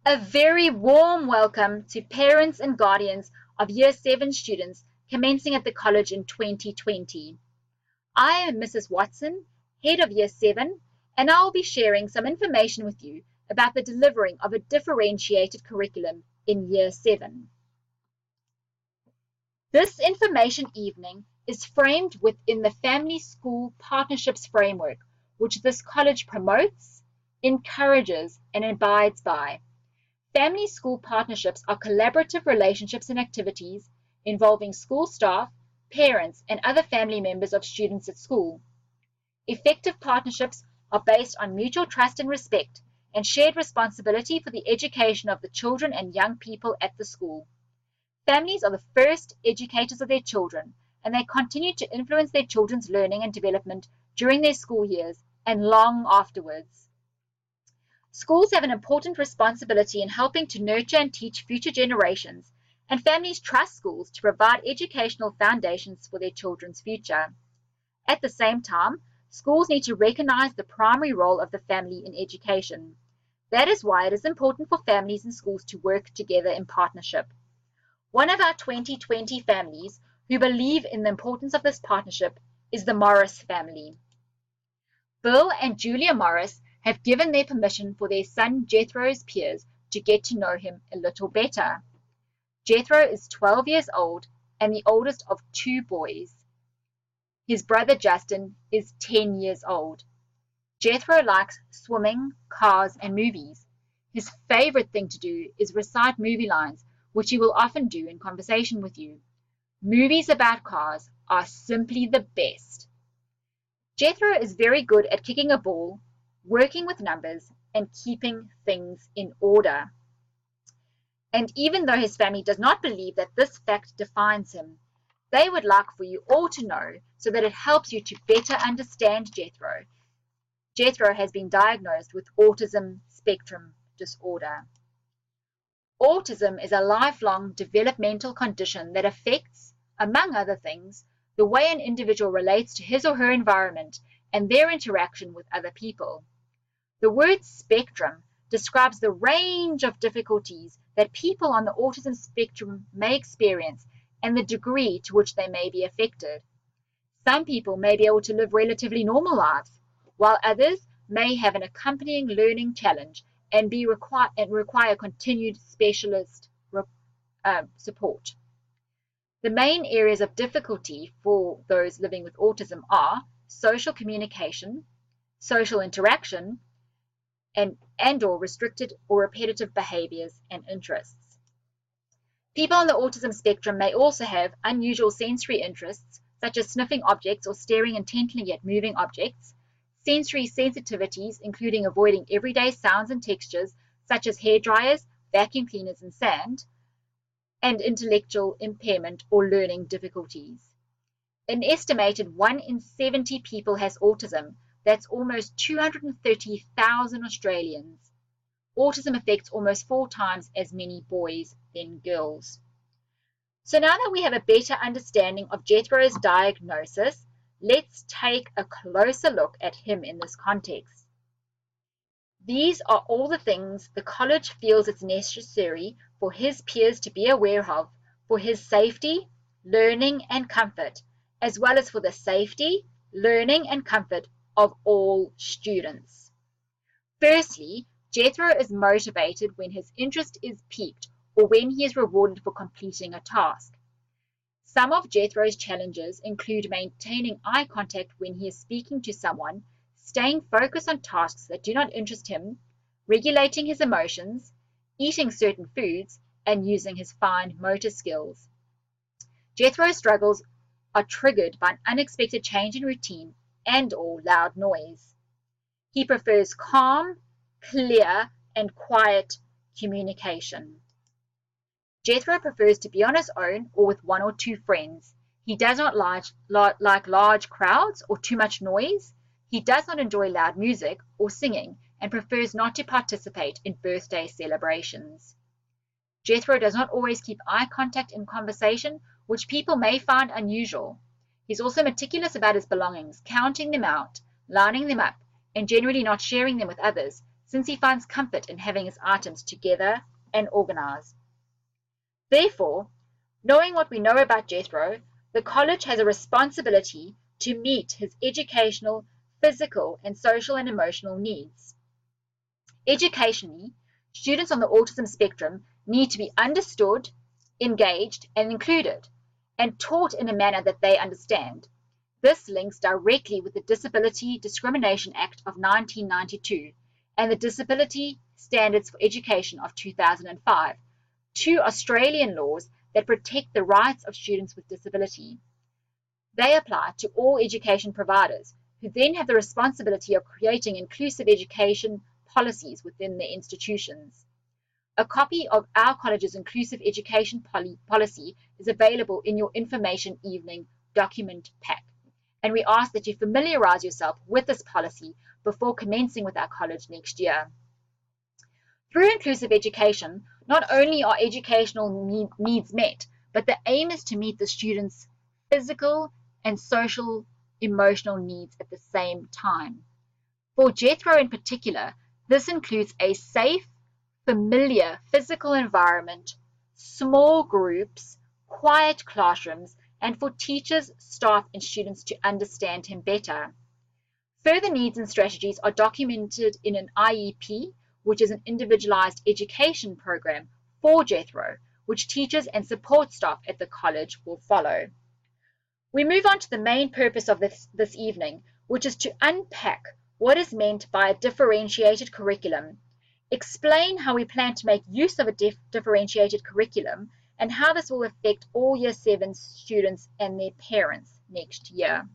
A very warm welcome to parents and guardians of Year 7 students commencing at the college in 2020. I am Mrs. Watson, Head of Year 7, and I will be sharing some information with you about the delivering of a differentiated curriculum in Year 7. This information evening is framed within the Family School Partnerships Framework, which this college promotes, encourages, and abides by. Family school partnerships are collaborative relationships and activities involving school staff, parents, and other family members of students at school. Effective partnerships are based on mutual trust and respect and shared responsibility for the education of the children and young people at the school. Families are the first educators of their children, and they continue to influence their children's learning and development during their school years and long afterwards. Schools have an important responsibility in helping to nurture and teach future generations, and families trust schools to provide educational foundations for their children's future. At the same time, schools need to recognize the primary role of the family in education. That is why it is important for families and schools to work together in partnership. One of our 2020 families who believe in the importance of this partnership is the Morris family. Bill and Julia Morris have given their permission for their son Jethro's peers to get to know him a little better. Jethro is 12 years old and the oldest of two boys. His brother Justin is 10 years old. Jethro likes swimming, cars, and movies. His favorite thing to do is recite movie lines, which he will often do in conversation with you. Movies about cars are simply the best. Jethro is very good at kicking a ball, working with numbers, and keeping things in order. And even though his family does not believe that this fact defines him, they would like for you all to know so that it helps you to better understand Jethro. Jethro has been diagnosed with autism spectrum disorder. Autism is a lifelong developmental condition that affects, among other things, the way an individual relates to his or her environment and their interaction with other people. The word spectrum describes the range of difficulties that people on the autism spectrum may experience and the degree to which they may be affected. Some people may be able to live relatively normal lives, while others may have an accompanying learning challenge and require continued specialist support. The main areas of difficulty for those living with autism are social communication, social interaction, and/or restricted or repetitive behaviors and interests. People on the autism spectrum may also have unusual sensory interests, such as sniffing objects or staring intently at moving objects, sensory sensitivities, including avoiding everyday sounds and textures, such as hair dryers, vacuum cleaners, and sand, and intellectual impairment or learning difficulties. An estimated 1 in 70 people has autism. That's almost 230,000 Australians. Autism affects almost 4 times as many boys than girls. So now that we have a better understanding of Jethro's diagnosis, let's take a closer look at him in this context. These are all the things the college feels it's necessary for his peers to be aware of for his safety, learning, and comfort, as well as for the safety, learning, and comfort of all students. Firstly, Jethro is motivated when his interest is piqued or when he is rewarded for completing a task. Some of Jethro's challenges include maintaining eye contact when he is speaking to someone, staying focused on tasks that do not interest him, regulating his emotions, eating certain foods, and using his fine motor skills. Jethro's struggles are triggered by an unexpected change in routine and/or loud noise. He prefers calm, clear, and quiet communication. Jethro prefers to be on his own or with 1 or 2 friends. He does not like large crowds or too much noise. He does not enjoy loud music or singing and prefers not to participate in birthday celebrations. Jethro does not always keep eye contact in conversation, which people may find unusual. He's also meticulous about his belongings, counting them out, lining them up, and generally not sharing them with others, since he finds comfort in having his items together and organized. Therefore, knowing what we know about Jethro, the college has a responsibility to meet his educational, physical, and social and emotional needs. Educationally, students on the autism spectrum need to be understood, engaged, and included, and taught in a manner that they understand. This links directly with the Disability Discrimination Act of 1992 and the Disability Standards for Education of 2005, two Australian laws that protect the rights of students with disability. They apply to all education providers, who then have the responsibility of creating inclusive education policies within their institutions. A copy of our college's inclusive education policy is available in your information evening document pack, and we ask that you familiarise yourself with this policy before commencing with our college next year. Through inclusive education, not only are educational needs met, but the aim is to meet the students' physical and social emotional needs at the same time. For Jethro in particular, this includes a safe, familiar physical environment, small groups, quiet classrooms, and for teachers, staff, and students to understand him better. Further needs and strategies are documented in an IEP, which is an individualized education program for Jethro, which teachers and support staff at the college will follow. We move on to the main purpose of this evening, which is to unpack what is meant by a differentiated curriculum, explain how we plan to make use of a differentiated curriculum, and how this will affect all Year 7 students and their parents next year.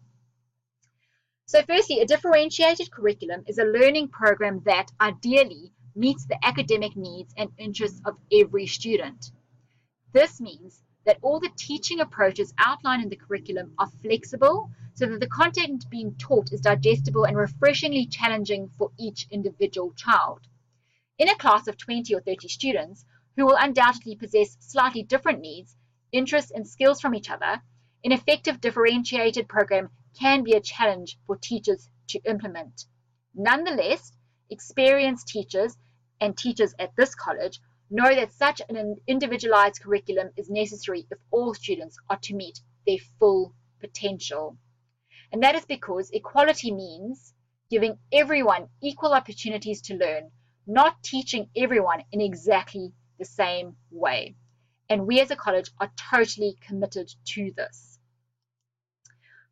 So firstly, a differentiated curriculum is a learning program that ideally meets the academic needs and interests of every student. This means that all the teaching approaches outlined in the curriculum are flexible so that the content being taught is digestible and refreshingly challenging for each individual child. In a class of 20 or 30 students who will undoubtedly possess slightly different needs, interests, and skills from each other, an effective differentiated program can be a challenge for teachers to implement. Nonetheless, experienced teachers and teachers at this college know that such an individualized curriculum is necessary if all students are to meet their full potential. And that is because equality means giving everyone equal opportunities to learn, not teaching everyone in exactly the same way. And we as a college are totally committed to this.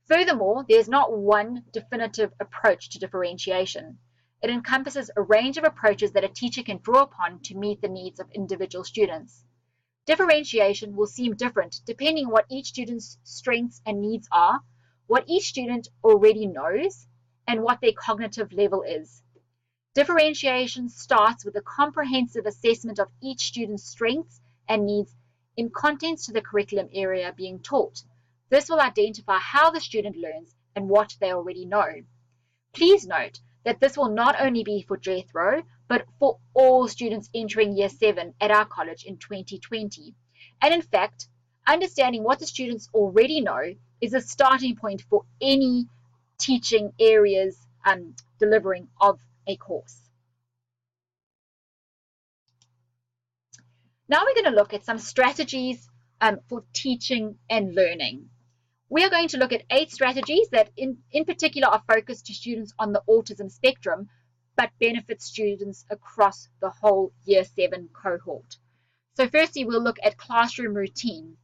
Furthermore, there's not one definitive approach to differentiation. It encompasses a range of approaches that a teacher can draw upon to meet the needs of individual students. Differentiation will seem different depending on what each student's strengths and needs are, what each student already knows, and what their cognitive level is. Differentiation starts with a comprehensive assessment of each student's strengths and needs in contents to the curriculum area being taught. This will identify how the student learns and what they already know. Please note that this will not only be for Jethro, but for all students entering Year 7 at our college in 2020. And in fact, understanding what the students already know is a starting point for any teaching areas delivering of a course. Now we're going to look at some strategies for teaching and learning. We are going to look at 8 strategies that in particular are focused to students on the autism spectrum, but benefit students across the whole Year 7 cohort. So firstly, we'll look at classroom routine.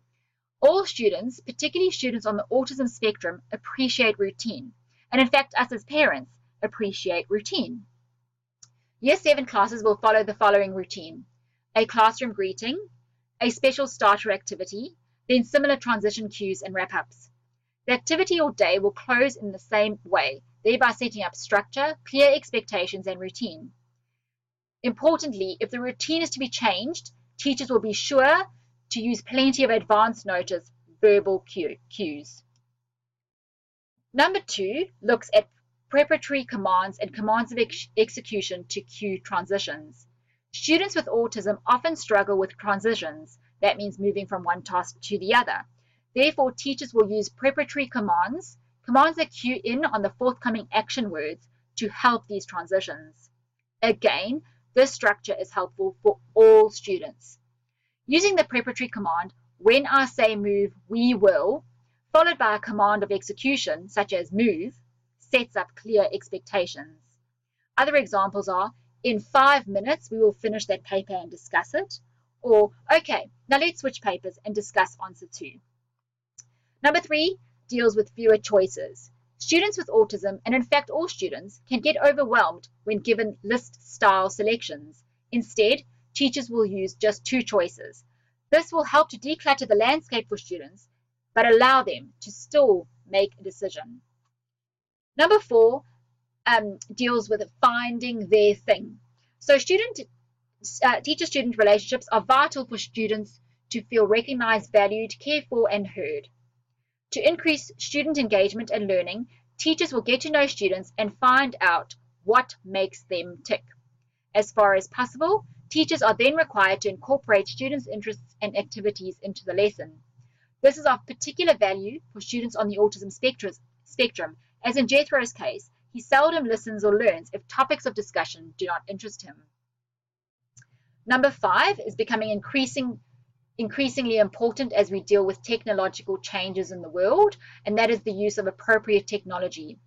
All students, particularly students on the autism spectrum, appreciate routine. And in fact, us as parents appreciate routine. Year 7 classes will follow the following routine: a classroom greeting, a special starter activity, then similar transition cues and wrap-ups. The activity or day will close in the same way, thereby setting up structure, clear expectations, and routine. Importantly, if the routine is to be changed, teachers will be sure to use plenty of advance notice verbal cues. Number 2 looks at preparatory commands and commands of execution to cue transitions. Students with autism often struggle with transitions. That means moving from one task to the other. Therefore, teachers will use preparatory commands that cue in on the forthcoming action words to help these transitions. Again, this structure is helpful for all students. Using the preparatory command, when I say move, we will, followed by a command of execution, such as move, sets up clear expectations. Other examples are, in 5 minutes, we will finish that paper and discuss it. Or, okay, now let's switch papers and discuss answer 2. Number 3 deals with fewer choices. Students with autism, and in fact all students, can get overwhelmed when given list-style selections. Instead, teachers will use just 2 choices. This will help to declutter the landscape for students, but allow them to still make a decision. Number 4 deals with finding their thing. So teacher-student relationships are vital for students to feel recognized, valued, cared for, and heard. To increase student engagement and learning, teachers will get to know students and find out what makes them tick. As far as possible, teachers are then required to incorporate students' interests and activities into the lesson. This is of particular value for students on the autism spectrum, as in Jethro's case, he seldom listens or learns if topics of discussion do not interest him. Number 5 is becoming increasingly important as we deal with technological changes in the world, and that is the use of appropriate technology.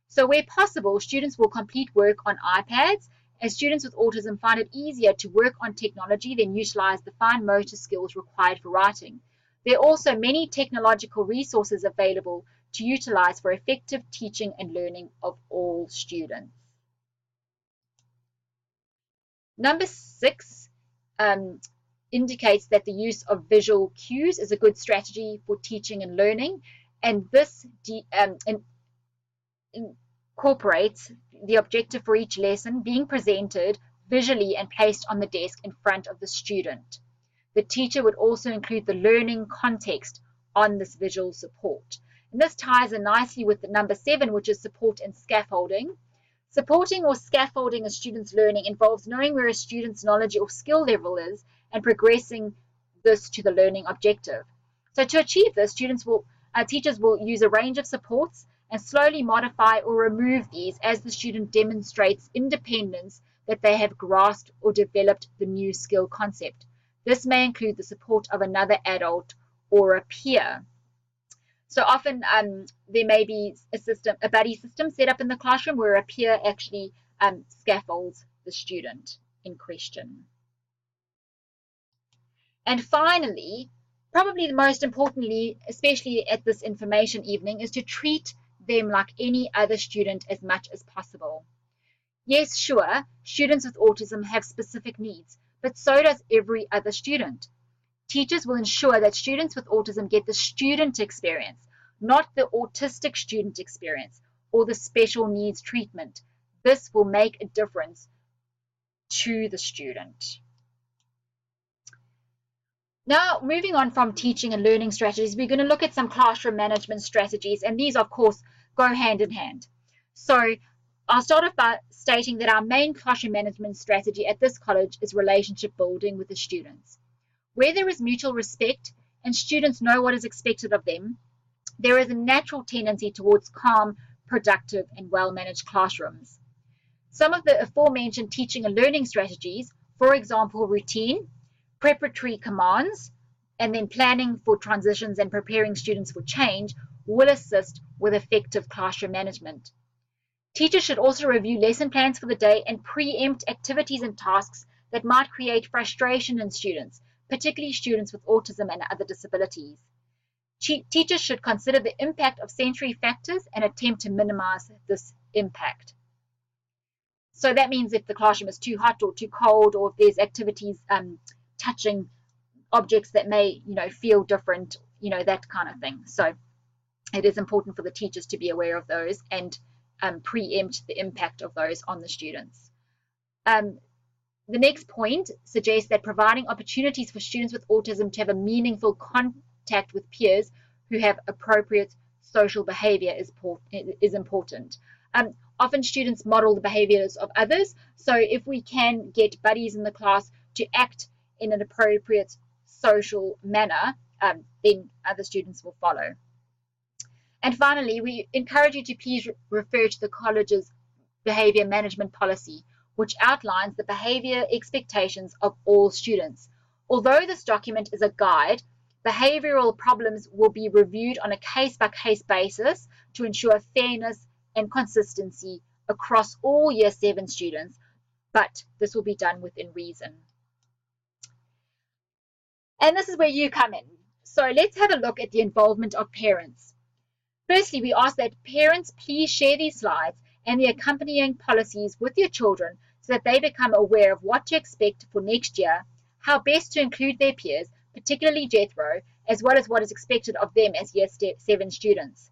So where possible, students will complete work on iPads, as students with autism find it easier to work on technology than utilize the fine motor skills required for writing. There are also many technological resources available to utilize for effective teaching and learning of all students. Number 6 indicates that the use of visual cues is a good strategy for teaching and learning, and this incorporates the objective for each lesson being presented visually and placed on the desk in front of the student. The teacher would also include the learning context on this visual support. And this ties in nicely with the number 7, which is support and scaffolding. Supporting or scaffolding a student's learning involves knowing where a student's knowledge or skill level is and progressing this to the learning objective. So to achieve this, teachers will use a range of supports and slowly modify or remove these as the student demonstrates independence that they have grasped or developed the new skill concept. This may include the support of another adult or a peer. So often there may be a buddy system set up in the classroom where a peer actually scaffolds the student in question. And finally, probably the most importantly, especially at this information evening, is to treat them like any other student as much as possible. Yes, sure, students with autism have specific needs, but so does every other student. Teachers will ensure that students with autism get the student experience, not the autistic student experience or the special needs treatment. This will make a difference to the student. Now, moving on from teaching and learning strategies, we're going to look at some classroom management strategies, and these, of course, go hand in hand. So I'll start off by stating that our main classroom management strategy at this college is relationship building with the students. Where there is mutual respect and students know what is expected of them, there is a natural tendency towards calm, productive, and well-managed classrooms. Some of the aforementioned teaching and learning strategies, for example, routine, preparatory commands, and then planning for transitions and preparing students for change, will assist with effective classroom management. Teachers should also review lesson plans for the day and preempt activities and tasks that might create frustration in students, particularly students with autism and other disabilities. Teachers should consider the impact of sensory factors and attempt to minimize this impact. So that means if the classroom is too hot or too cold, or if there's activities touching objects that may, feel different, that kind of thing. So it is important for the teachers to be aware of those and preempt the impact of those on the students. The next point suggests that providing opportunities for students with autism to have a meaningful contact with peers who have appropriate social behavior is important. Often students model the behaviors of others, so if we can get buddies in the class to act in an appropriate social manner, then other students will follow. And finally, we encourage you to please refer to the college's behavior management policy, which outlines the behavior expectations of all students. Although this document is a guide, behavioral problems will be reviewed on a case-by-case basis to ensure fairness and consistency across all Year 7 students, but this will be done within reason. And this is where you come in. So let's have a look at the involvement of parents. Firstly, we ask that parents please share these slides and the accompanying policies with your children so that they become aware of what to expect for next year, how best to include their peers, particularly Jethro, as well as what is expected of them as Year 7 students.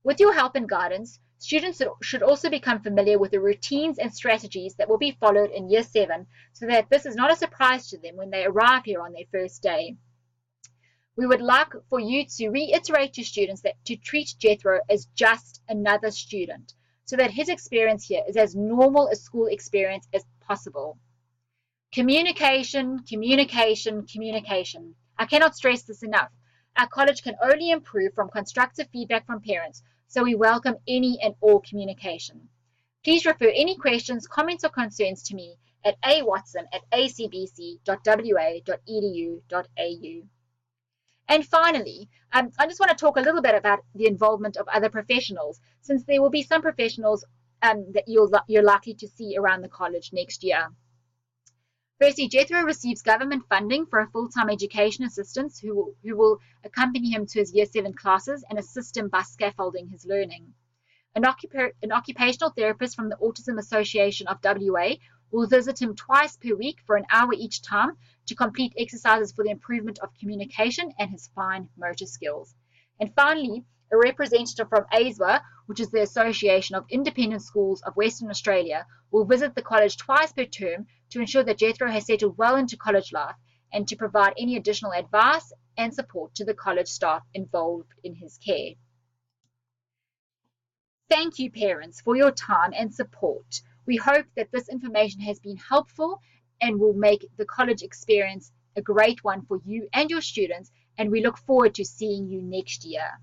With your help and guidance, students should also become familiar with the routines and strategies that will be followed in Year 7 so that this is not a surprise to them when they arrive here on their first day. We would like for you to reiterate to students that to treat Jethro as just another student so that his experience here is as normal a school experience as possible. Communication, communication, communication. I cannot stress this enough. Our college can only improve from constructive feedback from parents, so we welcome any and all communication. Please refer any questions, comments, or concerns to me at awatson@acbc.wa.edu.au. And finally, I just want to talk a little bit about the involvement of other professionals, since there will be some professionals that you're likely to see around the college next year. Firstly, Jethro receives government funding for a full-time education assistant who will accompany him to his Year 7 classes and assist him by scaffolding his learning. An occupational therapist from the Autism Association of WA will visit him twice per week for an hour each time to complete exercises for the improvement of communication and his fine motor skills. And finally, a representative from ASWA, which is the Association of Independent Schools of Western Australia, will visit the college twice per term to ensure that Jethro has settled well into college life and to provide any additional advice and support to the college staff involved in his care. Thank you, parents, for your time and support. We hope that this information has been helpful and will make the college experience a great one for you and your students, and we look forward to seeing you next year.